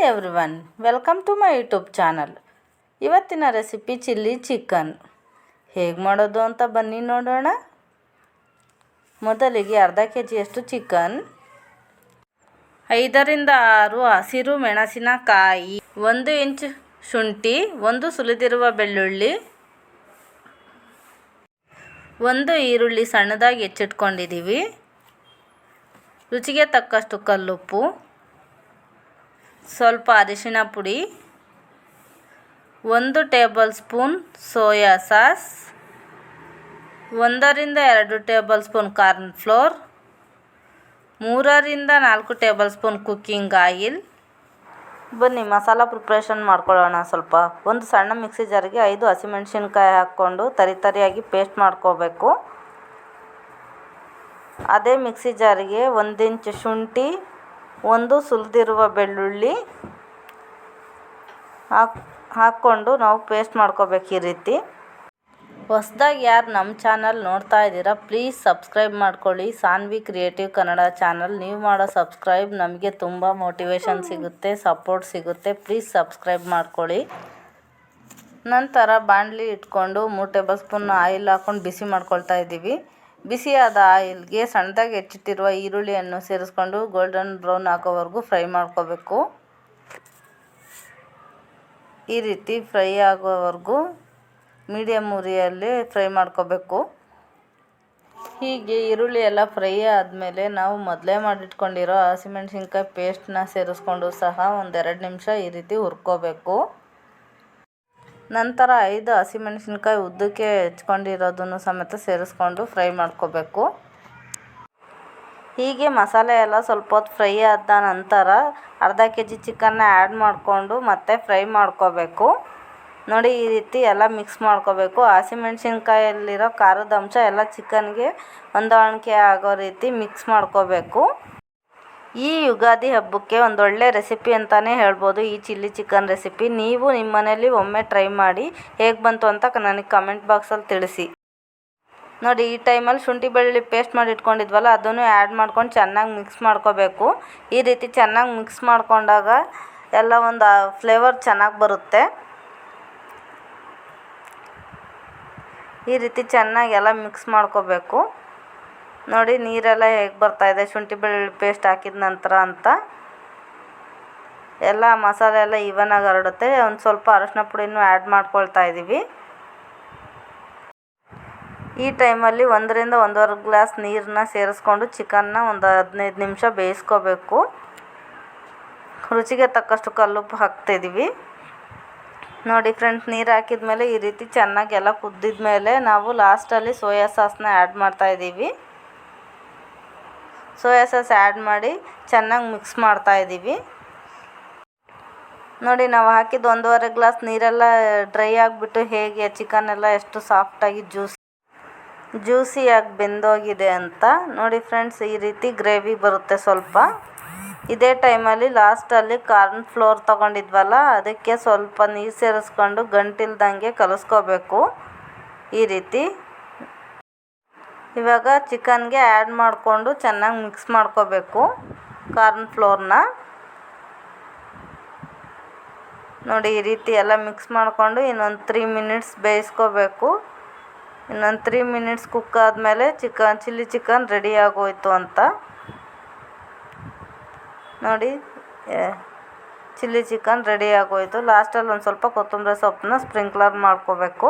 Everyone, welcome to my YouTube channel. ಇವತ್ತಿನ recipe chilli chicken. ಹೇಗೆ ಮಾಡೋದು ಅಂತ ಬನ್ನಿ ನೋಡೋಣ. ಮೊದಲಿಗೆ ಅರ್ಧ ಕೆಜಿಯಷ್ಟು ಚಿಕನ್, 5 ರಿಂದ 6 ಹಸಿರು ಮೆಣಸಿನಕಾಯಿ, 1 ಇಂಚ್ ಶುಂಠಿ, 1 ಸುಲಿದಿರುವ ಬೆಳ್ಳುಳ್ಳಿ, 1 ಈರುಳ್ಳಿ ಸಣ್ಣದಾಗಿ ಹೆಚ್ಚಿಟ್ಕೊಂಡಿದ್ದೀವಿ, ರುಚಿಗೆ ತಕ್ಕಷ್ಟು ಕಲ್ಲುಪ್ಪು, ಸ್ವಲ್ಪ ಅರಿಶಿಣ ಪುಡಿ, 1 ಟೇಬಲ್ ಸ್ಪೂನ್ ಸೋಯಾ ಸಾಸ್, 1 ರಿಂದ 2 ಟೇಬಲ್ ಸ್ಪೂನ್ ಕಾರ್ನ್ ಫ್ಲೋರ್, 3 ರಿಂದ 4 ಟೇಬಲ್ ಸ್ಪೂನ್ ಕುಕ್ಕಿಂಗ್ ಆಯಿಲ್. ಬನ್ನಿ ಮಸಾಲ ಪ್ರಿಪ್ರೇಷನ್ ಮಾಡ್ಕೊಳ್ಳೋಣ. ಸ್ವಲ್ಪ ಒಂದು ಸಣ್ಣ ಮಿಕ್ಸಿ ಜಾರಿಗೆ 5 ಹಸಿಮೆಣಸಿನ್ಕಾಯಿ ಹಾಕ್ಕೊಂಡು ತರಿಯಾಗಿ ಪೇಸ್ಟ್ ಮಾಡ್ಕೋಬೇಕು. ಅದೇ ಮಿಕ್ಸಿ ಜಾರಿಗೆ 1 ಇಂಚ್ ಶುಂಠಿ, 1 ಸುಲಿದಿರುವ ಬೆಳ್ಳುಳ್ಳಿ ಹಾಕ್ಕೊಂಡು ನಾವು ಪೇಸ್ಟ್ ಮಾಡ್ಕೋಬೇಕು. ಈ ರೀತಿ ಹೊಸದಾಗಿ ಯಾರು ನಮ್ಮ ಚಾನಲ್ ನೋಡ್ತಾ ಇದ್ದೀರಾ, ಪ್ಲೀಸ್ ಸಬ್ಸ್ಕ್ರೈಬ್ ಮಾಡ್ಕೊಳ್ಳಿ. Sanvi creative Kannada channel. ನೀವು ಮಾಡೋ ಸಬ್ಸ್ಕ್ರೈಬ್ ನಮಗೆ ತುಂಬ ಮೋಟಿವೇಶನ್ ಸಿಗುತ್ತೆ, ಸಪೋರ್ಟ್ ಸಿಗುತ್ತೆ. ಪ್ಲೀಸ್ ಸಬ್ಸ್ಕ್ರೈಬ್ ಮಾಡ್ಕೊಳ್ಳಿ. ನಂತರ ಬಾಣಲಿ ಇಟ್ಕೊಂಡು 3 ಟೇಬಲ್ ಸ್ಪೂನ್ ಆಯಿಲ್ ಹಾಕ್ಕೊಂಡು ಬಿಸಿ ಮಾಡ್ಕೊಳ್ತಾ ಇದ್ದೀವಿ. ಬಿಸಿಯಾದ ಆಯಿಲ್ಗೆ ಸಣ್ಣದಾಗಿ ಹೆಚ್ಚಿಟ್ಟಿರುವ ಈರುಳ್ಳಿಯನ್ನು ಸೇರಿಸ್ಕೊಂಡು ಗೋಲ್ಡನ್ ಬ್ರೌನ್ ಆಗೋವರೆಗೂ ಫ್ರೈ ಮಾಡ್ಕೋಬೇಕು. ಈ ರೀತಿ ಫ್ರೈ ಆಗೋವರೆಗೂ ಮೀಡಿಯಮ್ ಉರಿಯಲ್ಲಿ ಫ್ರೈ ಮಾಡ್ಕೋಬೇಕು. ಹೀಗೆ ಈರುಳ್ಳಿ ಎಲ್ಲ ಫ್ರೈ ಆದಮೇಲೆ ನಾವು ಮೊದಲೇ ಮಾಡಿಟ್ಕೊಂಡಿರೋ ಹಸಿಮೆಣಸಿನ್ಕಾಯಿ ಪೇಸ್ಟನ್ನ ಸೇರಿಸ್ಕೊಂಡು ಸಹ 1-2 ನಿಮಿಷ ಈ ರೀತಿ ಹುರ್ಕೋಬೇಕು. ನಂತರ 5 ಹಸಿಮೆಣಸಿನ್ಕಾಯಿ ಉದ್ದಕ್ಕೆ ಹೆಚ್ಕೊಂಡಿರೋದನ್ನು ಸಮೇತ ಸೇರಿಸ್ಕೊಂಡು ಫ್ರೈ ಮಾಡ್ಕೋಬೇಕು. ಹೀಗೆ ಮಸಾಲೆ ಎಲ್ಲ ಸ್ವಲ್ಪ ಹೊತ್ತು ಫ್ರೈ ಆದ ನಂತರ ಅರ್ಧ ಕೆಜಿ ಚಿಕನ್ನ ಆ್ಯಡ್ ಮಾಡಿಕೊಂಡು ಮತ್ತೆ ಫ್ರೈ ಮಾಡ್ಕೋಬೇಕು. ನೋಡಿ, ಈ ರೀತಿ ಎಲ್ಲ ಮಿಕ್ಸ್ ಮಾಡ್ಕೋಬೇಕು. ಹಸಿಮೆಣಸಿನ್ಕಾಯಲ್ಲಿರೋ ಖಾರದ ಅಂಶ ಎಲ್ಲ ಚಿಕನ್ಗೆ ಹೊಂದಾಣಿಕೆ ಆಗೋ ರೀತಿ ಮಿಕ್ಸ್ ಮಾಡ್ಕೋಬೇಕು. ಈ ಯುಗಾದಿ ಹಬ್ಬಕ್ಕೆ ಒಂದೊಳ್ಳೆ ರೆಸಿಪಿ ಅಂತಲೇ ಹೇಳ್ಬೋದು ಈ ಚಿಲ್ಲಿ ಚಿಕನ್ ರೆಸಿಪಿ. ನೀವು ನಿಮ್ಮ ಮನೇಲಿ ಒಮ್ಮೆ ಟ್ರೈ ಮಾಡಿ ಹೇಗೆ ಬಂತು ಅಂತ ನನಗೆ ಕಮೆಂಟ್ ಬಾಕ್ಸಲ್ಲಿ ತಿಳಿಸಿ. ನೋಡಿ, ಈ ಟೈಮಲ್ಲಿ ಶುಂಠಿ ಬೆಳ್ಳುಳ್ಳಿ ಪೇಸ್ಟ್ ಮಾಡಿ ಇಟ್ಕೊಂಡಿದ್ವಲ್ಲ, ಅದನ್ನು ಆ್ಯಡ್ ಮಾಡ್ಕೊಂಡು ಚೆನ್ನಾಗಿ ಮಿಕ್ಸ್ ಮಾಡ್ಕೋಬೇಕು. ಈ ರೀತಿ ಚೆನ್ನಾಗಿ ಮಿಕ್ಸ್ ಮಾಡ್ಕೊಂಡಾಗ ಎಲ್ಲ ಒಂದು ಫ್ಲೇವರ್ ಚೆನ್ನಾಗಿ ಬರುತ್ತೆ. ಈ ರೀತಿ ಚೆನ್ನಾಗಿ ಎಲ್ಲ ಮಿಕ್ಸ್ ಮಾಡ್ಕೋಬೇಕು. ನೋಡಿ, ನೀರೆಲ್ಲ ಹೇಗೆ ಬರ್ತಾಯಿದೆ ಶುಂಠಿ ಬೆಳ್ಳುಳ್ಳಿ ಪೇಸ್ಟ್ ಹಾಕಿದ ನಂತರ ಅಂತ. ಎಲ್ಲ ಮಸಾಲೆ ಎಲ್ಲ ಈವನಾಗಿ ಹರಡುತ್ತೆ. ಒಂದು ಸ್ವಲ್ಪ ಅರಶಿನ ಪುಡಿನೂ ಆ್ಯಡ್ ಮಾಡ್ಕೊಳ್ತಾ ಇದ್ದೀವಿ. ಈ ಟೈಮಲ್ಲಿ 1 ರಿಂದ 1.5 ಗ್ಲಾಸ್ ನೀರನ್ನ ಸೇರಿಸ್ಕೊಂಡು ಚಿಕನ್ನ ಒಂದು 15 ನಿಮಿಷ ಬೇಯಿಸ್ಕೋಬೇಕು. ರುಚಿಗೆ ತಕ್ಕಷ್ಟು ಕಲ್ಲುಪ್ಪು ಹಾಕ್ತಾಯಿದ್ದೀವಿ. ನೋಡಿ ಫ್ರೆಂಡ್ಸ್, ನೀರು ಹಾಕಿದ ಮೇಲೆ ಈ ರೀತಿ ಚೆನ್ನಾಗಿ ಎಲ್ಲ ಕುದ್ದಿದ ಮೇಲೆ ನಾವು ಲಾಸ್ಟಲ್ಲಿ ಸೋಯಾ ಸಾಸ್ನ ಆ್ಯಡ್ ಮಾಡ್ತಾಯಿದ್ದೀವಿ. ಸೋಯಾ ಸಾಸ್ ಆ್ಯಡ್ ಮಾಡಿ ಚೆನ್ನಾಗಿ ಮಿಕ್ಸ್ ಮಾಡ್ತಾಯಿದ್ದೀವಿ. ನೋಡಿ, ನಾವು ಹಾಕಿದ 1.5 ಗ್ಲಾಸ್ ನೀರೆಲ್ಲ ಡ್ರೈ ಆಗಿಬಿಟ್ಟು ಹೇಗೆ ಚಿಕನ್ ಎಲ್ಲ ಎಷ್ಟು ಸಾಫ್ಟಾಗಿ ಜ್ಯೂಸಿಯಾಗಿ ಬೆಂದೋಗಿದೆ ಅಂತ. ನೋಡಿ ಫ್ರೆಂಡ್ಸ್, ಈ ರೀತಿ ಗ್ರೇವಿ ಬರುತ್ತೆ ಸ್ವಲ್ಪ. ಇದೇ ಟೈಮಲ್ಲಿ ಲಾಸ್ಟಲ್ಲಿ ಕಾರ್ನ್ ಫ್ಲೋರ್ ತೊಗೊಂಡಿದ್ವಲ್ಲ, ಅದಕ್ಕೆ ಸ್ವಲ್ಪ ನೀರು ಸೇರಿಸ್ಕೊಂಡು ಗಂಟಿಲ್ದಂಗೆ ಕಲಿಸ್ಕೋಬೇಕು. ಈ ರೀತಿ ಇವಾಗ ಚಿಕನ್ಗೆ ಆ್ಯಡ್ ಮಾಡಿಕೊಂಡು ಚೆನ್ನಾಗಿ ಮಿಕ್ಸ್ ಮಾಡ್ಕೋಬೇಕು ಕಾರ್ನ್ ಫ್ಲೋರ್ನ. ನೋಡಿ, ಈ ರೀತಿ ಎಲ್ಲ ಮಿಕ್ಸ್ ಮಾಡಿಕೊಂಡು ಇನ್ನೊಂದು 3 ಮಿನಿಟ್ಸ್ ಬೇಯಿಸ್ಕೋಬೇಕು. ಇನ್ನೊಂದು 3 ಮಿನಿಟ್ಸ್ ಕುಕ್ ಆದಮೇಲೆ ಚಿಲ್ಲಿ ಚಿಕನ್ ರೆಡಿ ಆಗೋಯ್ತು ಅಂತ. ನೋಡಿ, ಚಿಲ್ಲಿ ಚಿಕನ್ ರೆಡಿ ಆಗೋಯ್ತು. ಲಾಸ್ಟಲ್ಲಿ ಒಂದು ಸ್ವಲ್ಪ ಕೊತ್ತಂಬರಿ ಸೊಪ್ಪನ್ನ ಸ್ಪ್ರಿಂಕ್ಲರ್ ಮಾಡ್ಕೋಬೇಕು.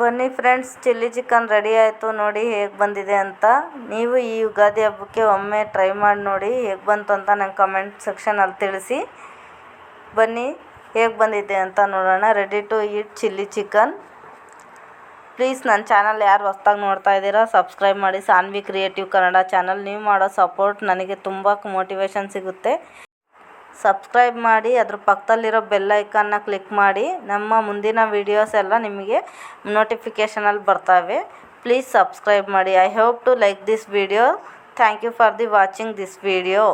ಬನ್ನಿ ಫ್ರೆಂಡ್ಸ್, ಚಿಲ್ಲಿ ಚಿಕನ್ ರೆಡಿ ಆಯಿತು. ನೋಡಿ ಹೇಗೆ ಬಂದಿದೆ ಅಂತ. ನೀವು ಈ ಯುಗಾದಿ ಹಬ್ಬಕ್ಕೆ ಒಮ್ಮೆ ಟ್ರೈ ಮಾಡಿ ನೋಡಿ ಹೇಗೆ ಬಂತು ಅಂತ ನಂಗೆ ಕಮೆಂಟ್ ಸೆಕ್ಷನಲ್ಲಿ ತಿಳಿಸಿ. ಬನ್ನಿ ಹೇಗೆ ಬಂದಿದೆ ಅಂತ ನೋಡೋಣ. Ready to eat chilli chicken. Please ನನ್ನ ಚಾನಲ್ ಯಾರು ಹೊಸ್ದಾಗಿ ನೋಡ್ತಾ ಇದ್ದೀರಾ, ಸಬ್ಸ್ಕ್ರೈಬ್ ಮಾಡಿ. Sanvi creative Kannada channel. ನೀವು ಮಾಡೋ ಸಪೋರ್ಟ್ ನನಗೆ ತುಂಬ ಮೋಟಿವೇಶನ್ ಸಿಗುತ್ತೆ. ಸಬ್ಸ್ಕ್ರೈಬ್ ಮಾಡಿ, ಅದ್ರ ಪಕ್ಕದಲ್ಲಿರೋ ಬೆಲ್ ಐಕನ್ನ ಕ್ಲಿಕ್ ಮಾಡಿ. ನಮ್ಮ ಮುಂದಿನ ವೀಡಿಯೋಸ್ ಎಲ್ಲ ನಿಮಗೆ ನೋಟಿಫಿಕೇಷನಲ್ಲಿ ಬರ್ತವೆ. ಪ್ಲೀಸ್ ಸಬ್ಸ್ಕ್ರೈಬ್ ಮಾಡಿ. I hope to like this video. Thank you for the watching this video.